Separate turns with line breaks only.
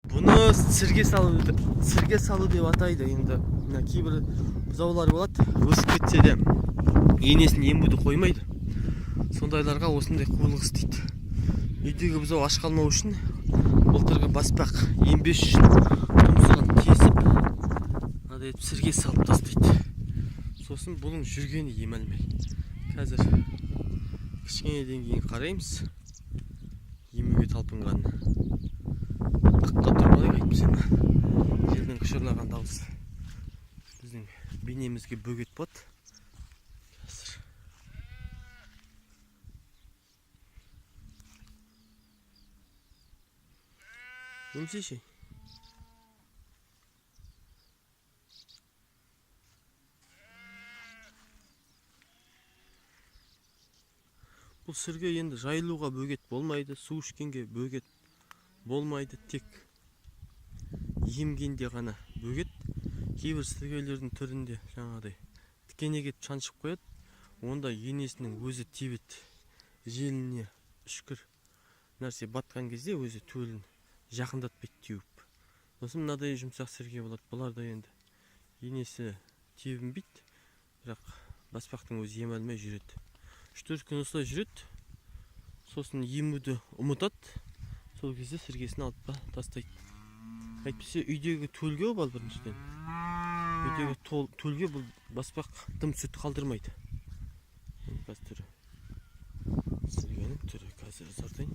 Бұны сірге салу деп атайды. Енді кейбір бұзаулар болады, өсіп кетсе де енесін емуді қоймайды. Сондайларға осындай қулық істейді. Үйдегі бұзау аш қалмау үшін былтырғы баспақ ембеш үшін тұмсығын кесіп мынадай етіп сірге салып тастайды. Сосын бұның жүргені ем алмай. Қазір кішкенеден кейін қараймыз емуге талпынған. Қақта тұрмалай қайтпесем желдің құшырлаған дауыс біздің бейнемізге бөгет болады. Қазір емсеші. Бұл сірге енді жайылуға бөгет болмайды, су ішкенге бөгет болмайды, тек емгенде ғана бөгет. Кейбір сіргелердің түрінде жаңағыдай тікенеге шаншып қояды, онда енесінің өзі тебет желіне үшкір нәрсе батқан кезде өзі төлін жақындатпайды теуіп. Сосын мынадай жұмсақ сірге болады. Бұларда енді енесі тебінбейді, бірақ баспақтың өзі ем алмай жүреді. 3-4 күн осылай жүреді, сосын емуді ұмытады, сол кезде сіргесін алып тастайды. Әйтпесе үйдегі төлге ол біріншіден. Үйдегі төлге бұл баспақ дым сүт қалдырмайды. Қазір түрі. Сіргенің түрі қазір зардайын.